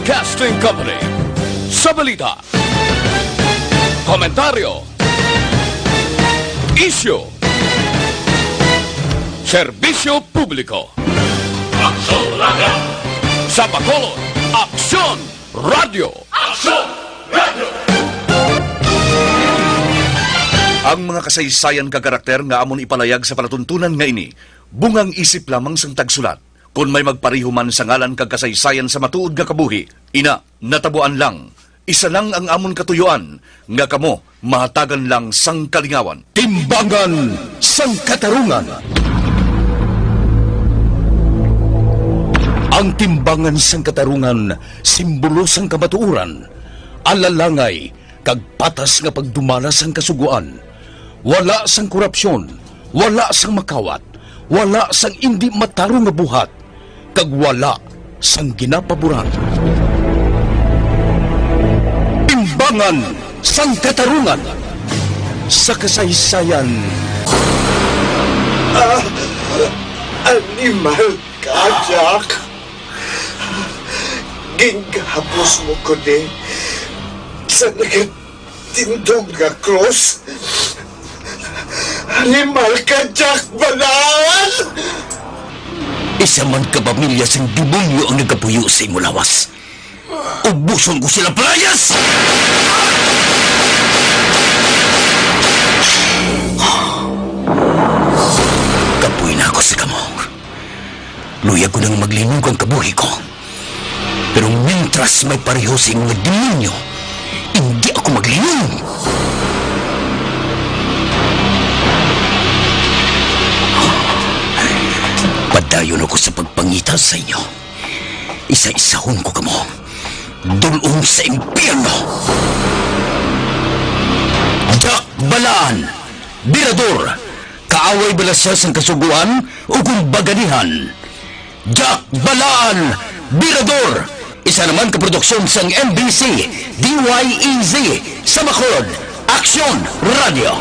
Broadcasting Company. Sa balita, komentaryo, isyu, serbisyo publiko. Aksyon Radio! Sa Bacolod, Aksyon Radio! Aksyon Radio! Ang mga kasaysayan kagarakter nga amon ipalayag sa palatuntunan nga ini, bungang isip lamang sang tagsulat. Kung may magpariho man sa ngalan kag kasaysayan sa matuod nga kabuhi, ina, natabuan lang. Isa lang ang amon katuyuan, nga kamo mahatagan lang sang kalingawan. Timbangan sang katarungan. Ang timbangan sang katarungan, simbolo sang kamatuuran, alalangay, kag patas nga pagdumala sang kasuguan. Wala sang korupsyon, wala sang makawat, wala sang indi matarong nga buhat, kag wala sang ginapaboran. Timbangan sang katarungan sa kasaysayan. Animal ka, Jack. Ginghapos mo ko ni sa nagatindog nga cross. Animal ka, Jack Balan! Isa man ka pamilya sang demonyo ang nagkapuyo sa imo lawas. Ubuson ko sila palayas! Kapuy na ako sa kamong. Luya ko nang maglinog ang kabuhi ko. Pero mintras may pareho sa mga demonyo, hindi ako maglinog. Padayon ako sa pagpangita sa inyo. Isa-isahon ko kamo. Dulong sa impyerno. Jack Balaan, Birador, kaaway bala siya sa kasuguan o kung baganihan. Jack Balaan, Birador, isa naman kaproduksyon sang MBC, DYEZ, sa Bacolod, Aksyon Radio.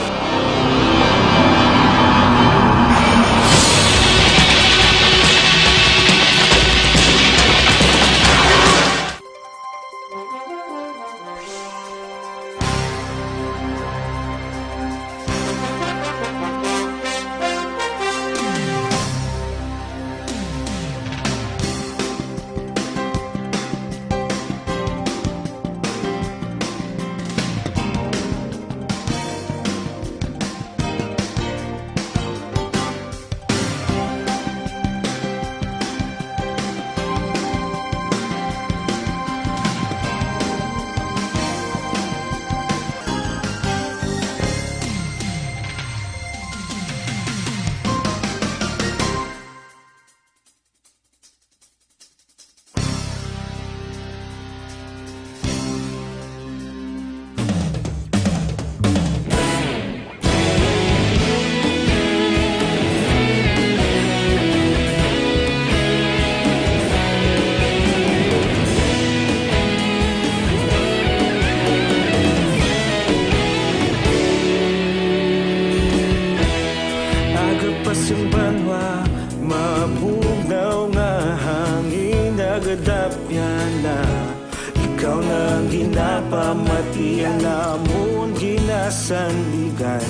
Ikaw nang ginapamatian namon ginasandigan.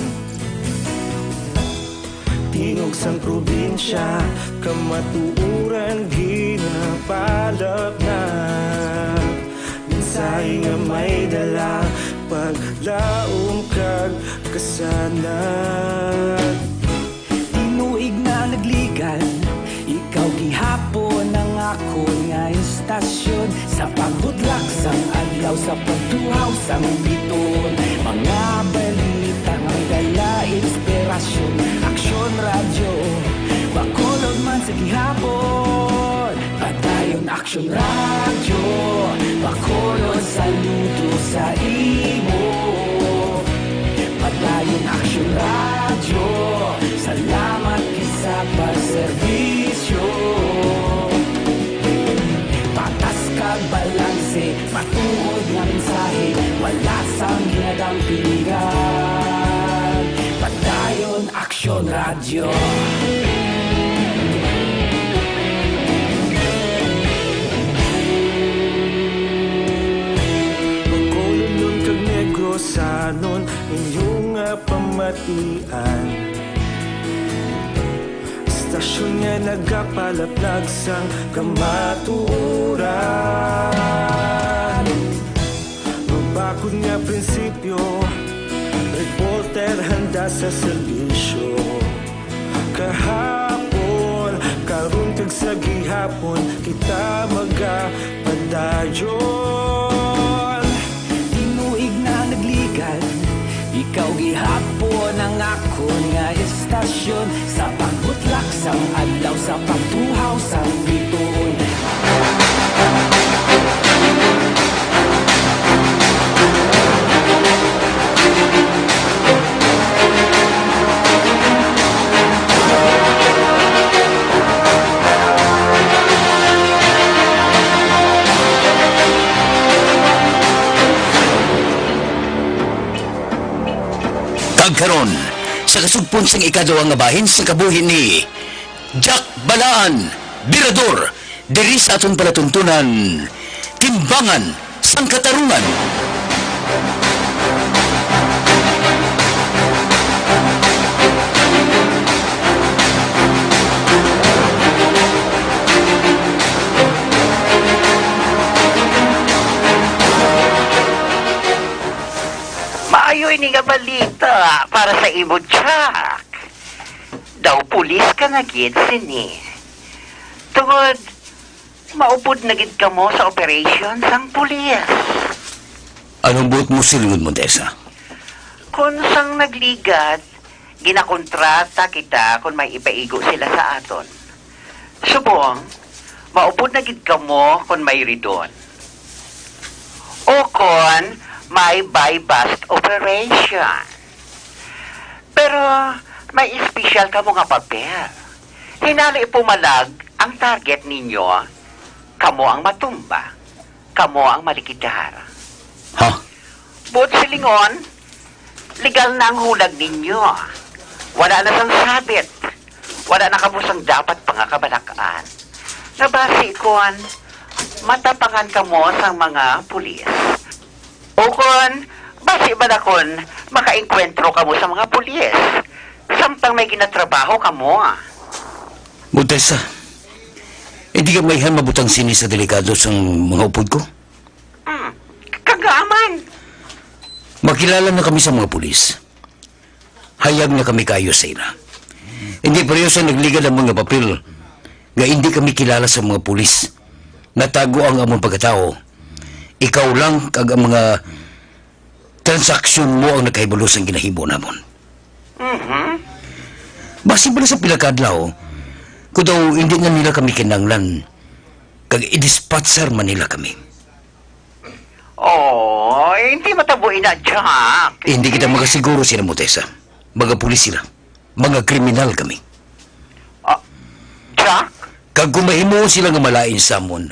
Tingog sang probinsya, kamatuuran ginapalap na. Minsay nga may dala, paglaom kag kasanat. Tinuig na nagligan, ikaw gihapon ang ako nga istasyon. Sa pagbutlak sang adlaw, sa pagtuhaw sang biton, mga balita ang dala inspirasyon. Aksyon Radio, Bacolod man sa gihapon. Padayon Aksyon Radio, Bacolod saludo sa imo. Padayon Aksyon Radio, salamat kisa pagserbisyo. Patas kag balanse, matuod nga mensahe, wala sang ginadampingan. Padayon Aksyon Radio. kaluian. Istasyon nga nagapalaplag sang kamatuuran. Mabakod nga prinsipyo, reporter handa sa serbisyo. Kahapon, karong kag sa gihapon, kita magapadayon. Tinuig na nagligan, ikaw gihapon ang ako nga istasyon. Sa pagbutlak sang adlaw, sa pagtuhaw sang bituon. Karon sa kasugpon sang ikaduha nga bahin sa kabuhi ni Jack Balaan, Birador, diri sa aton palatuntunan, Timbangan sang Katarungan. Maayo ini nga balita para sa imo, Jack. Daw pulis ka na gid sini. Tungod, maupod na gid ka mo sa operation sang pulis. Anong buot mo silingod mo, Tessa? Kung sang nagligat, ginakontrata kita kung may ipaigo sila sa aton. Subong, maupod na gid ka mo kung may ridon. O kon, may buy-bust operation. Pero may espesyal ka mo nga papel. Hinali pumalag ang target ninyo. Kamo ang matumba. Kamo ang malikidar. Ha? But silingon, legal na ang hulag ninyo. Wala na sang sabit. Wala na kabusang dapat pangakabalakaan. Nabasi kon, matapangan ka mo sang mga pulis. O kon, basi ba na kon, makainkwentro ka mo sa mga pulis? Samtang may ginatrabaho ka mo. Mo, Tessa, hindi ka mayhan mabutang sini sa delikado sang mga upod ko? Kagaman. Makilala na kami sa mga pulis. Hayag na kami kayo sa ila. Hindi pareho sa nagligal ang mga papel nga hindi kami kilala sa mga pulis. Natago ang among pagkatao. Ikaw lang kag ang mga transaksyon mo ang nakahibalo sa ginahimo namon. Basi ba na sa pilakadlaw, kung daw hindi nga nila kami kinanglan, kag i-dispatcher man nila kami. Oh, hindi matabuin na, Jack. Hindi kita magasiguro sila mo, Tessa. Mga pulis sila. Mga kriminal kami. Jack? Kag kumahimo sila nga malain sa amon,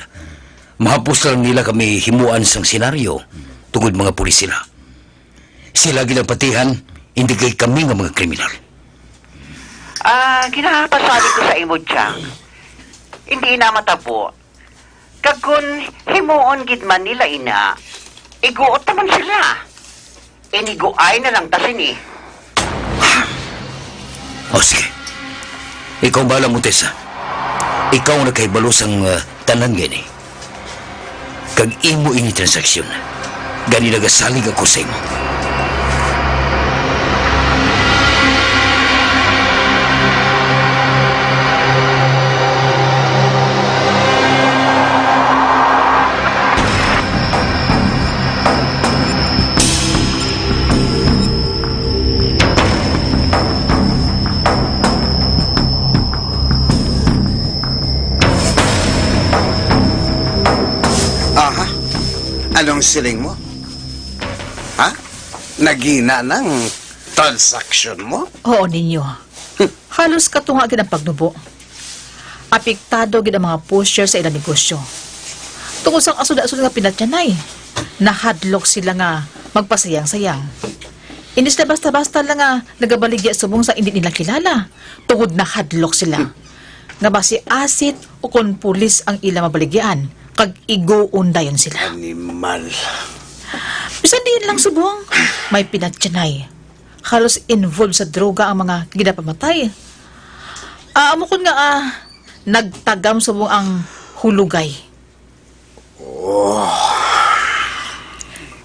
mahapos lang nila kami himuan sang senaryo tungod mga pulis sila. Sila ginapatihan, hindi kay kami nga mga kriminal. Ginapasabi ko sa imo, Jack. Hindi na matabo. Kag kun himuon gid man nila ina, iguot naman sila. Iniguay na lang tasin eh. O sige, ikaw bala mo, Tessa. Ikaw ang nakahibalo sang tanan gani. Kag imo ini transaksyon, gani nagasalig ako sa imo. Aha. Anong siling mo? Ha? Nagina ng transaksyon mo? Oo ninyo. Halos katunga gid ang pagnubo. Apektado gid ang mga pusher sa ilang negosyo. Tungkol sa asud-asud nga pinatyanay, nahadlok sila nga magpasayang-sayang. Inis na basta-basta lang nga nagabaligya subong sa hindi nila kilala. Tungod nahadlok sila. Nga basi asit o kon pulis ang ilang mabaligyan, kag igo-undayon sila. Animal. Bisan diin lang subong, may pinatyanay. halos involved sa droga ang mga ginapamatay. Amo ko nga nagtagam subong ang hulugay.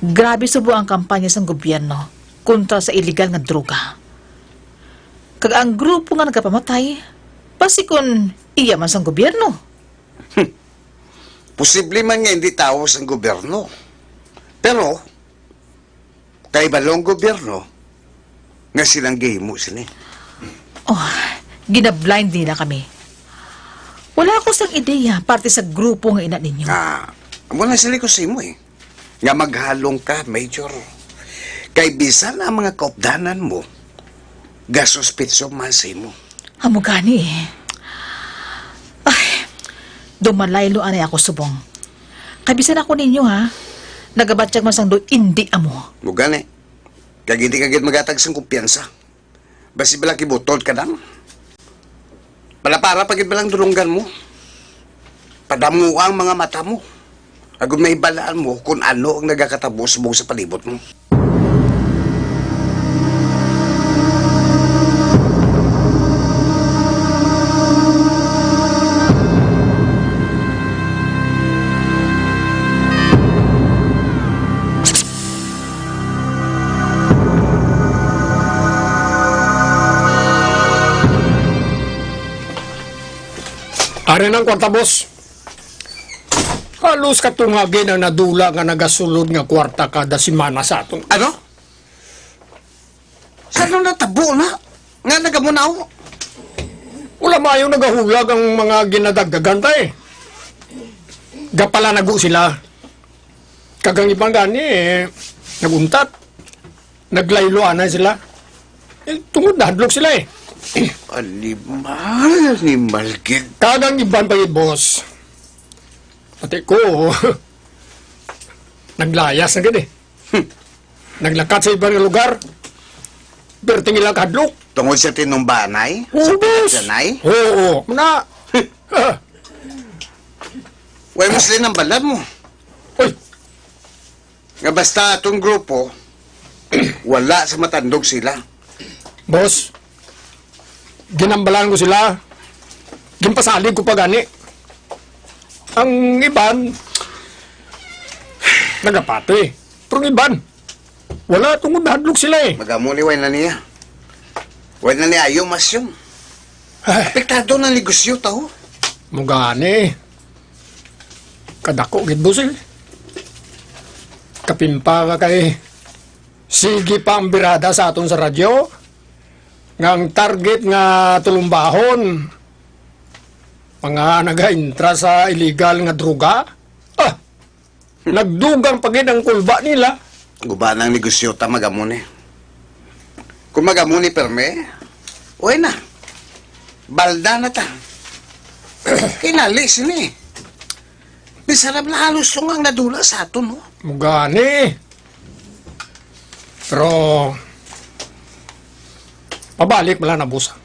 Grabe subo ang kampanya sa gobyerno kontra sa illegal nga droga. Kag ang grupo nga nagapamatay, pasikon iya man sa gobyerno. Posible man nga hindi tao sa gobyerno. Pero, kay balong gobyerno, nga silang gahimo sini. Oh, ginablind nila kami. Wala ko sang ideya parte sa grupo nga ina ninyo. Amo na sila ko sa imo eh. Nga maghalong ka, Major. Kay bisan ang mga kaupdanan mo, gasuspitso man sa imo. Amo gani eh. Ay, dumalaylo anay ako subong. Kabisan ako ninyo ha. Nagabatsyag man sang do indi amo. Mugani. Kag hindi kagid magatag sang kumpiyansa. Basi bala kibutod ka lang. Para pagid balang durunggan mo. Padamu ang mga mata mo. Agud may balaan mo kung ano ang nagakatabo subong sa palibot mo. Ari ng kwarta, boss. Halos katungagin ang nadula nga nagasulod nga kwarta kada simana sa aton. Ano? Saan nung natabo na? Nga nagamunaw? Wala mayo nagahulag ang mga ginadagdagan ta eh. Gapala nagu sila. Kagang ibang gani naguntat. Naglayloan na sila. Tungod na hadlok sila eh. Animal gid. Kagang ibang pagid, boss. Pati ko, naglayas na gani. Naglakat sa ibang lugar. Pero tingilang kadlok. Tungod sa tinumbanay? Oo, Sa boss. pinagsanay? Oo, na. Way muslin ang balad mo. Uy, Nga basta itong grupo, wala sa matandog sila. boss. Ginambalan ko sila. Gimpasalig ko pa gani. Ang iban, nagapati. Pero ang iban, wala tungod na hadlok sila eh. Magamuni, way na niya. Way na niya, ayaw mas yun. Ay, Apektado ng negosyo, tao. mugani. Kadako, gid boss eh. Kapimpa ka kay sige pa ang birada sa aton sa radyo. Nga ang target nga tulumbahon, mga nag-intra sa illegal nga droga. Nagdugang pagid ang kulba nila. Guba ng negosyo, ta magamuni. Kung magamuni perme, way na. Balda na ta. Kinali sini. Bisarap na halos yung ang nadula sa aton, no? Mugani. Pero, pabalik mala na busa.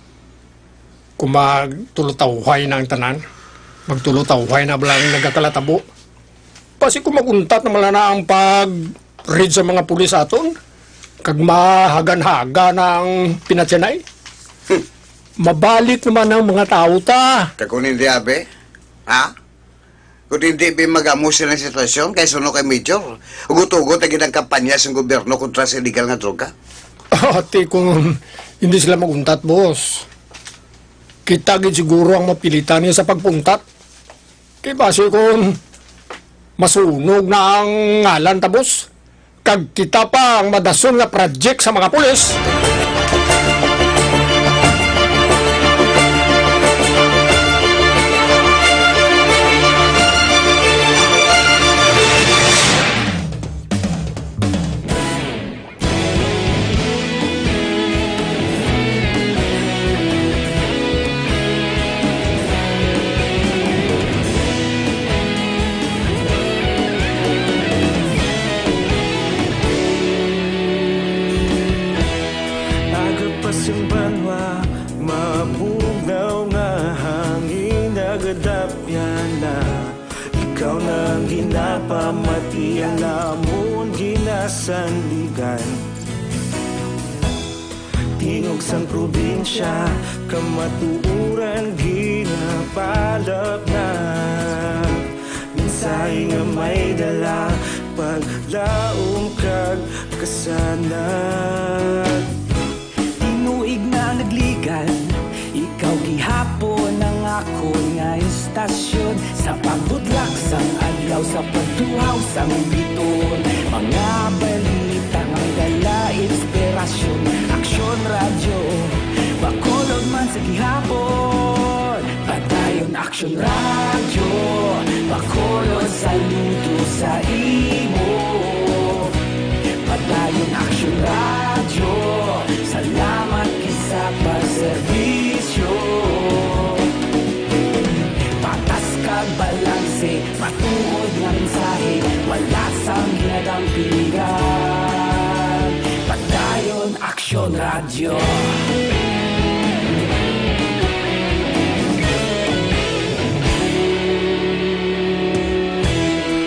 Kung magtulutawhay na ang tanan, magtulutawhay na balang nagkakalatabo. Pasi kung maguntat na mala na ang pag-read sa mga pulis aton, kag mahagan-haga ng pinatyanay, mabalik naman ang mga tao ta. Kung hindi, abe, ha? Kung hindi magamo sila ng sitwasyon, kaya suno kay Major, ugot-ugot ang kampanya sa gobyerno kontra sa illegal nga droga. Ate, kung hindi sila maguntat, boss, kita gid siguro ang mapilitan niya sa pagpuntat. Kaya base kung masunog na ang ngalan ta, boss, kag kita pa ang madason nga project sa mga pulis. Agapas yung banwa, mapugaw nga hangin nagadapya na. Ikaw na ang ginapamati, ang lamon ginasandigan. tingog sang probinsya, kamatuuran ginapalap na. Minsay nga may dala, paglaom kag kasanag. Tinuig na nagligan, ikaw gihapon ang ako nga istasyon. Sa pagbutlak sang adlaw, sa pagtuhaw sang biton, mga balita nga dala inspirasyon. Aksyon radyo, bakolog man sa gihapon. Padayon aksyon radyo, bakolog saludo sa imo. Padayon aksyon radyo, salamat kisa pagserbisyo. Patas kag balanse, matuod nga mensahe, wala sang ginadampingan. Padayon aksyon radyo.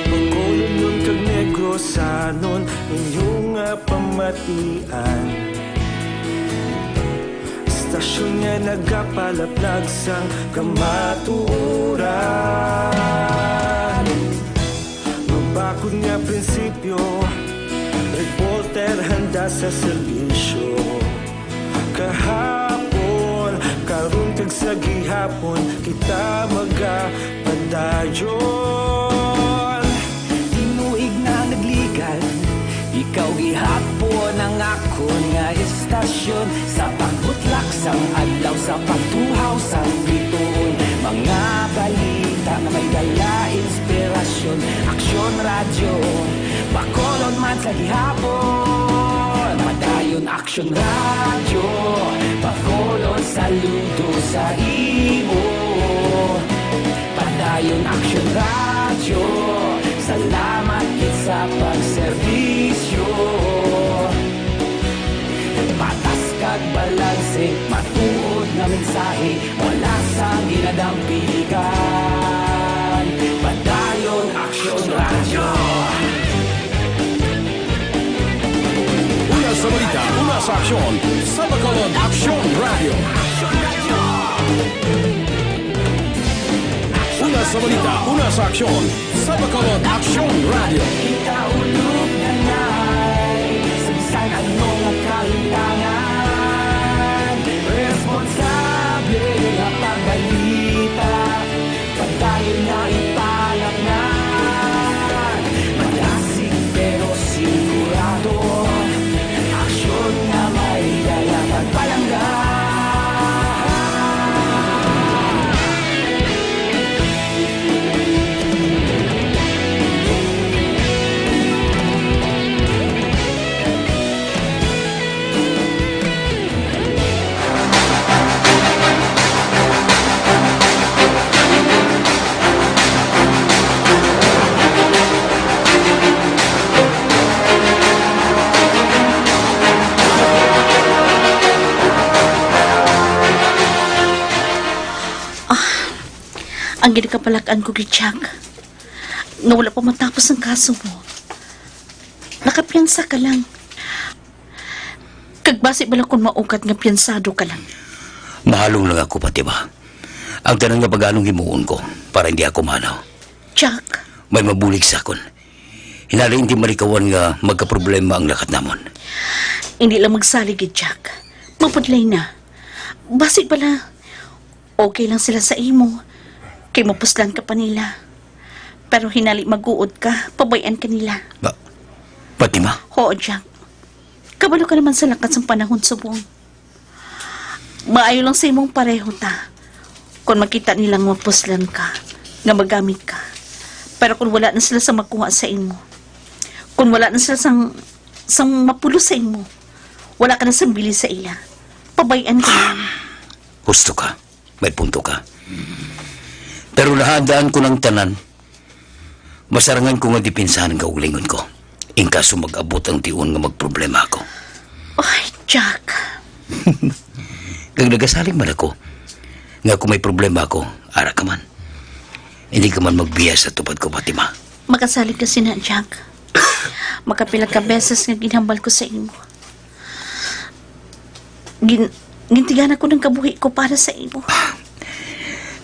Bacolod nun kag Negrosanon, inyong nga pamatian. Istasyon nga nagapalaplag sang kamatuuran. Mabakod nga prinsipyo, reporter handa sa serbisyo. Kahapon, karon kag sa gihapon, kita magapadayon. Tinuig na nagligan, ikaw gihapon ang ako nga istasyon. Sa pagbutlak sang adlaw, sa pagtuhaw sang biton, mga balita nga may dala inspirasyon. Aksyon radyo, bakolod man sa gihapon. Padayon aksyon radyo, bakolod saludo sa imo. Padayon aksyon radyo, salamat sa pagserbisyo. Patas kag balanse, matuod na mensahe, wala sang ginadampingan. Padayon aksyon radyo. Una sa balita, una sa aksyon, sa Bacolod Aksyon Radio. Una sa balita, una sa aksyon, sa Bacolod Aksyon Radio. Kita ulog na na'y sabisan ano nga kalintangan. Responsable nga pagbalita, padayon na ipalap na. Malasig pero sigurado, aksyon na may dala pagpalanggan. Ang ginakapalakaan ko, Gichak, na wala pa matapos ang kaso mo. Nakapiyansa ka lang. Kagbasi bala kung maukat nga piyansado ka lang. Mahalong lang ako, Fatima. Ang tanang nga pag-anong himuon ko para hindi ako manaw. Jack, May mabulig sa akon. Hinali hindi malikawan nga magkaproblema ang lakat namon. hindi lang magsaligid, Jack. Mapudlay na. Basi bala, okay lang sila sa imo. Kay mapuslan ka pa nila. Pero hinali mag-uod ka, pabayan ka nila. Fatima? Oo, Jack. Kabalo ka naman sa lakas ng panahon, subong. Maayo lang sa imong pareho ta. Kung makita nilang mapuslan ka, nga magamit ka. Pero kung wala na sila sa makuha sa imo, kung wala na sila sang mapulo sa imo, wala ka na sang bili sa ila, pabayan ka na. Gusto ka. May punto ka. Pero nahandaan ko ng tanan, masarangan ko nga dipinsahan ang kaulingon ko. In kaso mag-abot ang tiun nga magproblema ako. Ay, Jack. Kag nagasaling man ako, nga kung may problema ako, ara ka man. Hindi ka man magbiya sa tupad ko, Fatima. Makasalig kasi na, Jack. Makapila ka beses nga ginhambal ko sa imo. gintigan ako ng kabuhi ko para sa imo.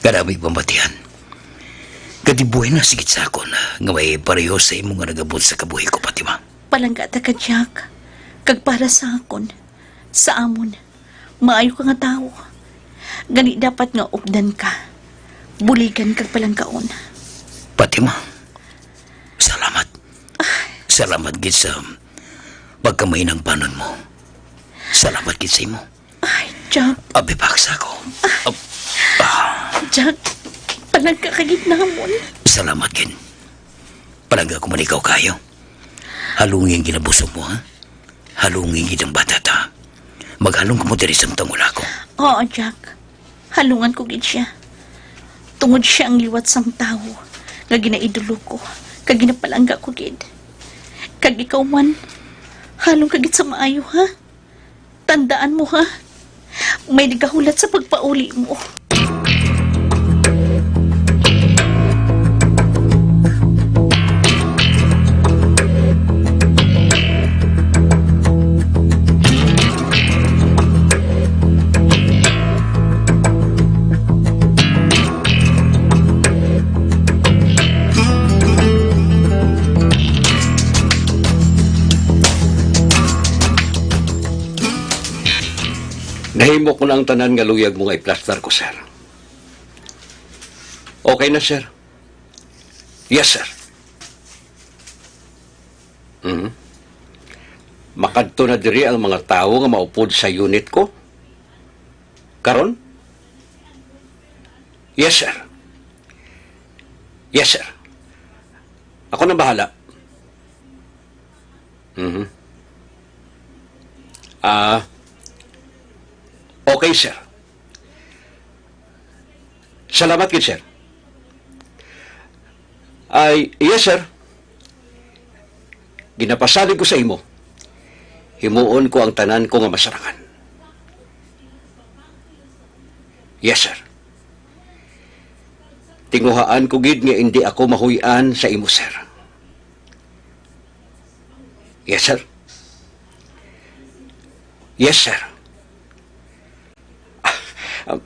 Karami pambatihan. Kadibuhay na sigit sa akon nga may pareho sa imo nga nagabot sa kabuhi ko, Fatima. Palanggata ka, Jack. Kag para sa akon, sa amon, maayo ka nga tao. Gani dapat nga updan ka. Buligan kag palangkaon. Fatima, salamat. Salamat gid sa pagkamay ng panon mo. Salamat gid sa imo. Ay, Jack. Abi paksa ko. Jack, palangka ka gid namon. Salamat gid. Palangga ko manikaw kayo. Halungin ginabusog mo, ha? Halungin gid ang bata ta. Maghalong ko mo diri sa tangula ko. Oo, Jack. Halungan ko gid siya. Tungod siya ang liwat sang tao nga ginaidolo ko, kag ginapalangga ko gid. Kag ikaw man, halong ka gid sa maayo, ha? Tandaan mo, ha? May nagahulat sa pagpauli mo. Nahimo ko na ang tanan nga luyag mo nga i-plaster ko, sir. Okay na, sir? Yes, sir. Makadto na diri ang mga tao nga maupod sa unit ko? Karon? Yes, sir. Yes, sir. Ako na bahala. Okay, sir. Salamat kid, sir. Yes, sir. Ginapasalig ko sa imo. Himuon ko ang tanan ko nga masarangan. Yes, sir. Tinguhaan ko gid nga hindi ako mahuyan sa imo, sir. Yes, sir. Yes, sir.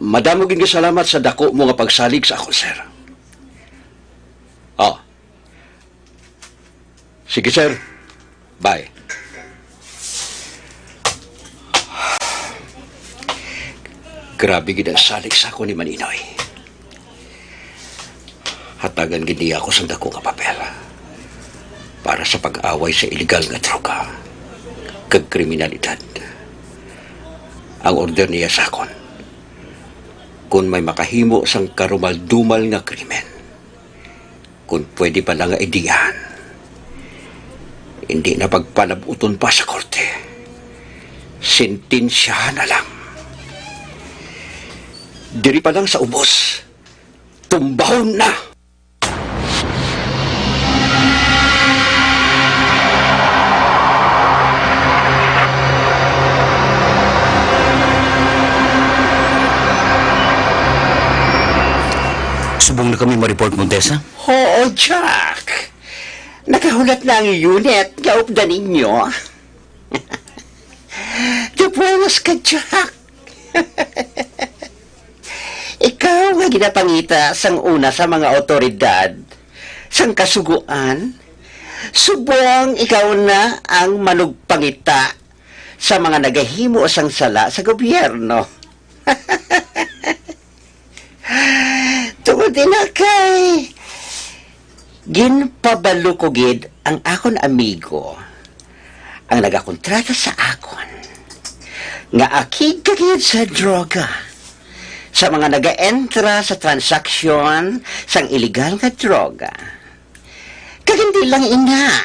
Madamo gid nga salamat sa dako mo nga pagsalig sa ako, sir. Sige, sir. Bye. Grabe gid ang salig sa ako ni Maninoy. Hatagan gid niya ako sa dako nga papel para sa pag-away sa illegal nga droga kag kriminalidad. Ang order niya sa akon, kung may makahimo sang karumal-dumal nga krimen, kung pwede pa lang nga idiyahan, hindi na pagpanabuton pa sa korte, sentensyahan na lang. Diri pa lang sa ubos, tumbahon na! Subong na kami ma-report, Montesa? Oo, Jack. Nakahulat na ang unit nga updan ninyo. Dupuenos ka, Jack. Ikaw nga ginapangita sang una sa mga otoridad, sang kasuguan, subong ikaw na ang manugpangita sa mga nagahimo sang sala sa gobyerno. Tungod din na kay ginpabalo ko gid ang akon amigo ang nagakontrata sa akon nga akig kagid sa droga sa mga naga-entra sa transaksyon sang illegal nga droga. Kag hindi lang ina,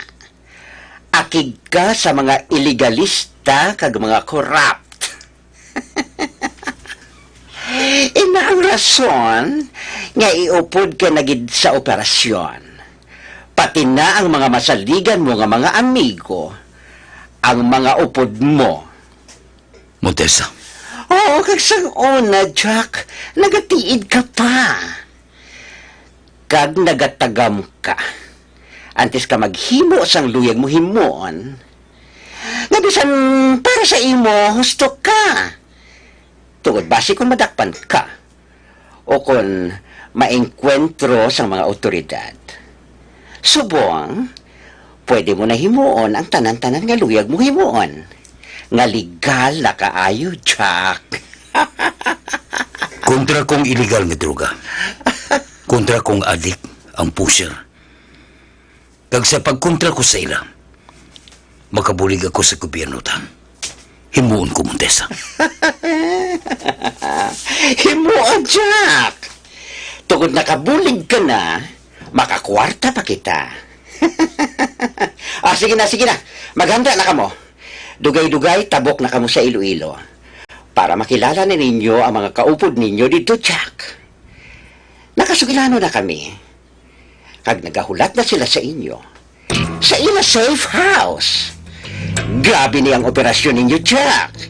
akig ka sa mga illegalista kag mga corrupt. Ina ang rason nga iupod ka na gid sa operasyon. Pati na ang mga masaligan mo nga mga amigo, ang mga upod mo. Montesa. Oo, kag sang una, Jack, nagatiid ka pa. Kag nagatagam ka. Antes ka maghimo sang luyag mo himon. Nga bisan para sa imo, husto ka. Tungod basi kung madakpan ka o kung maengkwentro sa mga otoridad. Subong, pwede mo na himuon ang tanan-tanan nga luyag mo himuon. Nga legal na kaayo, Jack. Kontra kong illegal nga droga. Kontra kong addict ang pusher. Kag sa pagkontra ko sa ila, makabulig ako sa gobyerno ta. Himuon ko, Montesa. Himuon, Jack. Tungod nakabulig ka na, makakwarta pa kita. Sige na. Maghanda na kamo. Dugay-dugay, tabok na kamo sa Iloilo. Para makilala na ninyo ang mga kaupod ninyo dito, Jack. Nakasugilano na kami. Kag nagahulat na sila sa inyo. Sa ina safe house. Grabe niyang operasyon ninyo, Jack.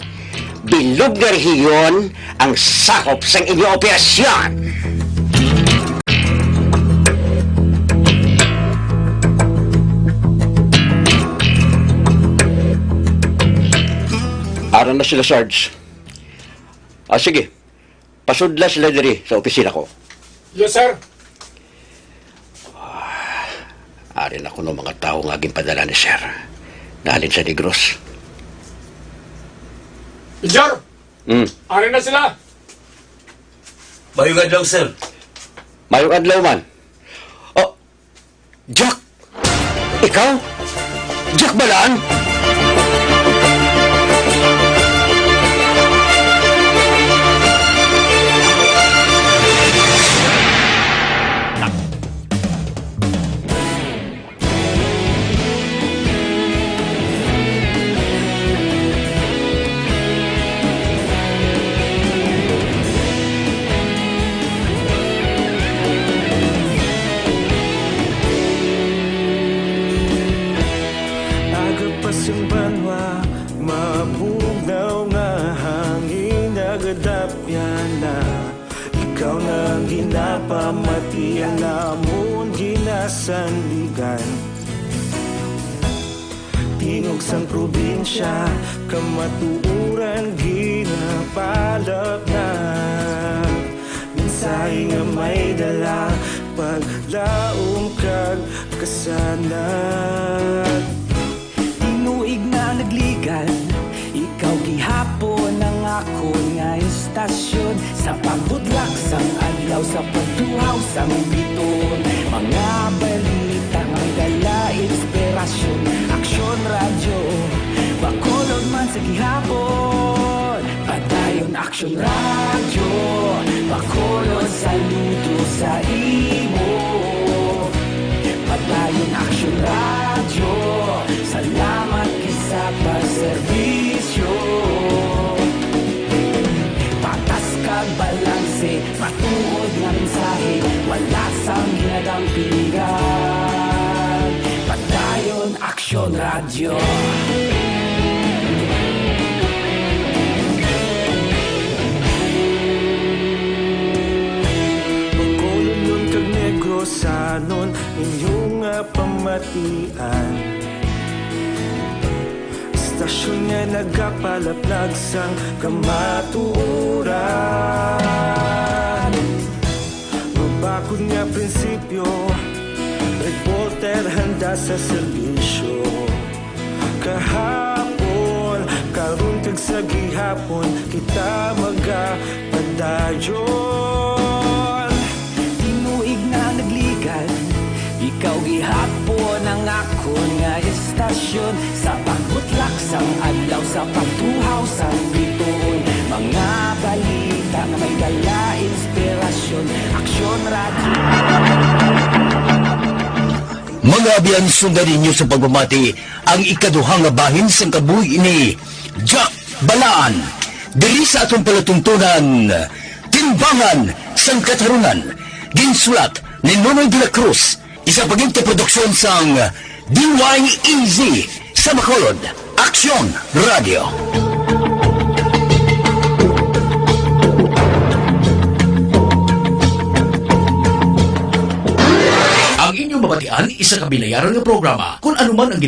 Bilog na rehiyon ang sakop sa inyong operasyon. Aran na sila, Sarge. Sige. Pasudla sila diri sa opisina ko. Yes, sir. Arin ako ng mga tao nga padala ni Sir. Nalin sa Negros. Major! Ari na sila! Mayong adlaw, sir. Mayong adlaw man. Oh, Jack! Ikaw? Jack Balaan? Yung banwa, mabugnaw nga hangin nagadapyan na. Ikaw na ginapamatian namon ginasandigan. Tingog sang probinsya, kamatuuran ginapalap na. Minsay nga may dala, paglaom kag kasanat. Tinuig na nagligan, ikaw gihapon ang ako nga istasyon. Sa pagbudlak sang adlaw, sa pagtuhaw sang biton. Mga balita nga dala inspirasyon. Aksyon radyo, bakolod man sa gihapon. Padayon aksyon radyo, bakolod saludo sa imo. Padayon aksyon radyo, salamat kisa pagserbisyo. Patas kag balanse, matuod nga mensahe, wala sang ginadampingan. Padayon aksyon radyo. Pagkolon kag Negrosanon, inyong nga pamatian. Istasyon nga nagapalaplag sang kamatuuran. Mabakod nga prinsipyo, reporter handa sa serbisyo. Kahapon, karon kag sa gihapon, kita magapadayon. Tinuig na nagligan, ikaw gihapon ang ako nga istasyon. Sa pagbutlak sang adlaw, sa pagtuhaw sang biton. Mga balita nga may dala inspirasyon. Aksyon radyo. Mga abiyan, sundan ninyo sa pagbamati ang ikaduhang nga bahin sa kabuhi ni Jack Balaan. Diri sa atong palatuntunan, Timbangan sang Katarungan. Ginsulat ni Nonoy de la Cruz. Isa paginti produksyon sang DYEZ sa Bacolod. Aksyon Radio. Ang inyong mabatian, isa ka binayaran nga programa. Kung anuman ang